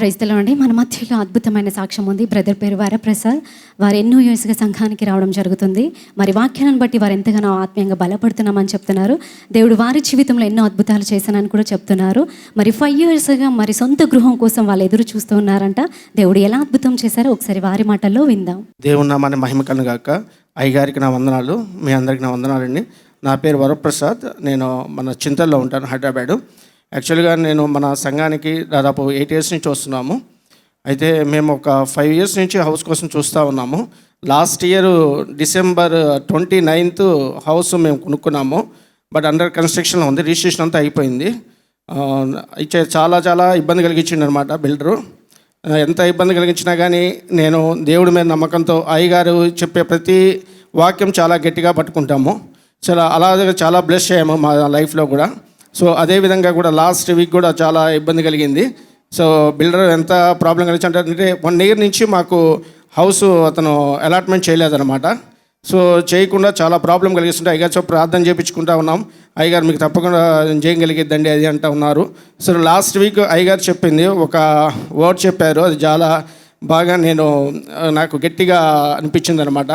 Praise the lord అండి. మన మధ్యలో అద్భుతమైన సాక్ష్యం ఉంది. బ్రదర్ పేరు వరప్రసాద్. వారు ఎన్నో ఇయర్స్గా సంఘానికి రావడం జరుగుతుంది. మరి వాక్యాలను బట్టి వారు ఎంతగానో ఆత్మీయంగా బలపడుతున్నామని చెప్తున్నారు. దేవుడు వారి జీవితంలో ఎన్నో అద్భుతాలు చేశానని కూడా చెప్తున్నారు. మరి 5 yearsగా మరి సొంత గృహం కోసం వాళ్ళు ఎదురు చూస్తూ ఉన్నారంట. దేవుడు ఎలా అద్భుతం చేశారో ఒకసారి వారి మాటల్లో విందాం. దేవుని నామాన్ని మహిమ కలుగాక. అయ్యగారికి నా వందనాలు, మీ అందరికి నా వందనాలండి. నా పేరు వరప్రసాద్. నేను మన చింతల్లో ఉంటాను, హైదరాబాదు. యాక్చువల్గా నేను మన సంఘానికి దాదాపు 8 years నుంచి వస్తున్నాము. అయితే మేము ఒక 5 years నుంచి హౌస్ కోసం చూస్తూ ఉన్నాము. Last year December 29th house మేము కొనుక్కున్నాము. బట్ అండర్ కన్స్ట్రక్షన్లో ఉంది, రిజిస్ట్రేషన్ అంతా అయిపోయింది. ఇచ్చే చాలా ఇబ్బంది కలిగించింది అనమాట బిల్డరు. ఎంత ఇబ్బంది కలిగించినా కానీ నేను దేవుడి మీద నమ్మకంతో అయ్యగారు చెప్పే ప్రతి వాక్యం చాలా గట్టిగా పట్టుకుంటాము. అలాగే చాలా బ్లెస్ అయ్యాము మా లైఫ్లో కూడా. సో అదేవిధంగా కూడా లాస్ట్ వీక్ కూడా చాలా ఇబ్బంది కలిగింది. సో బిల్డర్ ఎంత ప్రాబ్లం కలిగించంటే 1 year నుంచి మాకు హౌస్ అతను అలాట్మెంట్ చేయలేదన్నమాట. సో చేయకుండా చాలా ప్రాబ్లం కలిగిస్తుంటే అయ్యగారు ప్రార్థన చేయించుకుంటా ఉన్నాం. అయ్యగారు మీకు తప్పకుండా చేయగలిగిద్దండి అది అంటూ ఉన్నారు. సో లాస్ట్ వీక్ అయ్యగారు చెప్పింది ఒక వర్డ్ చెప్పారు, అది చాలా బాగా నాకు గట్టిగా అనిపించింది అనమాట.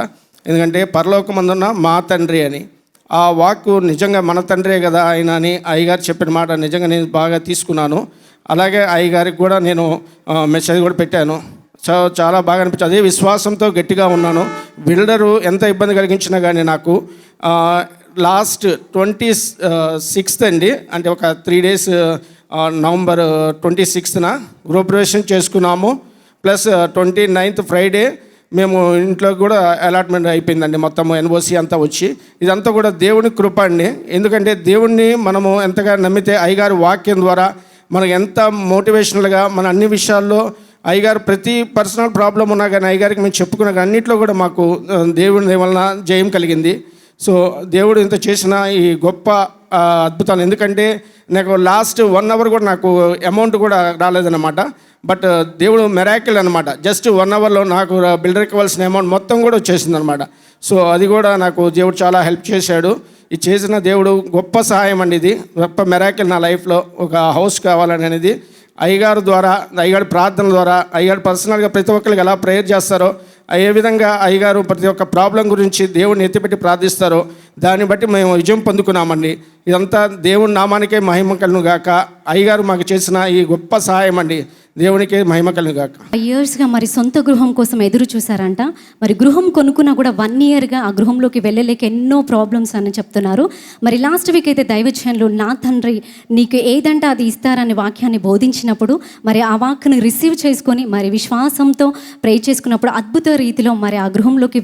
ఎందుకంటే పరలోకమందున్న మా తండ్రి అని, ఆ వాక్కు నిజంగా మన తండ్రే కదా ఆయన అని అయ్యగారు చెప్పిన మాట నిజంగా నేను బాగా తీసుకున్నాను. అలాగే అయ్యగారికి కూడా నేను మెసేజ్ కూడా పెట్టాను. చాలా బాగా అనిపించింది. అదే విశ్వాసంతో గట్టిగా ఉన్నాను. బిల్డరు ఎంత ఇబ్బంది కలిగించినా కానీ నాకు లాస్ట్ 26th అండి, అంటే ఒక 3 days November 26th గృహప్రవేశం చేసుకున్నాము. ప్లస్ 29th Friday మేము ఇంట్లో కూడా అలాట్మెంట్ అయిపోయిందండి. మొత్తం NOC అంతా వచ్చి, ఇదంతా కూడా దేవుని కృప అండి. ఎందుకంటే దేవుణ్ణి మనము ఎంతగా నమ్మితే అయ్యగారు వాక్యం ద్వారా మనకు ఎంత మోటివేషనల్గా మన అన్ని విషయాల్లో అయ్యగారు ప్రతి పర్సనల్ ప్రాబ్లం ఉన్నా కానీ అయ్యగారికి మేము చెప్పుకున్నా కానీ అన్నింటిలో కూడా మాకు దేవుని వలన జయం కలిగింది. సో దేవుడు ఇంత చేసిన ఈ గొప్ప అద్భుతాలు, ఎందుకంటే నాకు లాస్ట్ 1 hour కూడా నాకు అమౌంట్ కూడా రాలేదన్నమాట. బట్ దేవుడు మెరాకిల్ అనమాట. జస్ట్ 1 hourలో నాకు బిల్డర్కి ఇవ్వాల్సిన అమౌంట్ మొత్తం కూడా వచ్చేసింది అనమాట. సో అది కూడా నాకు దేవుడు చాలా హెల్ప్ చేశాడు. ఇది చేసిన దేవుడు గొప్ప సహాయం అండి. ఇది గొప్ప మెరాకిల్ నా లైఫ్లో. ఒక హౌస్ కావాలని అనేది అయ్యగారు ద్వారా, అయ్యగారు ప్రార్థన ద్వారా, అయ్యగారు పర్సనల్గా ప్రతి ఒక్కరికి ఎలా ప్రేయర్ చేస్తారో, ఏ విధంగా అయ్యగారు ప్రతి ఒక్క ప్రాబ్లం గురించి దేవుడిని ఎత్తిపెట్టి ప్రార్థిస్తారో దాన్ని బట్టి మేము విజయం పొందుకున్నామండి. ఇదంతా దేవుని నామానికే మహిమ కలుగును గాక. అయ్యగారు మాకు చేసిన ఈ గొప్ప సహాయం అండి, దేవునికే మహిమ కలుగును గాక. 5 yearsగా మరి సొంత గృహం కోసం ఎదురు చూసారంట. మరి గృహం కొనుక్కున్నా కూడా 1 yearగా ఆ గృహంలోకి వెళ్ళలేక ఎన్నో ప్రాబ్లమ్స్ అని చెప్తున్నారు. మరి లాస్ట్ వీక్ అయితే దైవజనులు నా తండ్రి నీకు ఏదంటే అది ఇస్తారని వాక్యాన్ని బోధించినప్పుడు మరి ఆ వాక్యని రిసీవ్ చేసుకొని మరి విశ్వాసంతో ప్రే చేసుకున్నప్పుడు అద్భుత రీతిలో మరి ఆ గృహంలోకి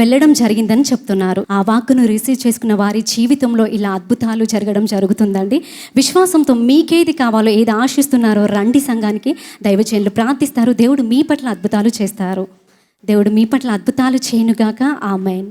వెళ్ళడం జరిగిందని చెప్తున్నారు. ఆ వాక్యను రిసీవ్ చేసుకున్న వారి జీవితంలో ఇలా అద్భుతాలు జరగడం జరుగుతుందండి. విశ్వాసంతో మీకేది కావాలో, ఏది ఆశిస్తున్నారో రండి సంఘానికి. దైవజనులు ప్రార్థిస్తారు. దేవుడు మీ పట్ల అద్భుతాలు చేస్తారు. దేవుడు మీ పట్ల అద్భుతాలు చేయనుగాక. ఆమేన్.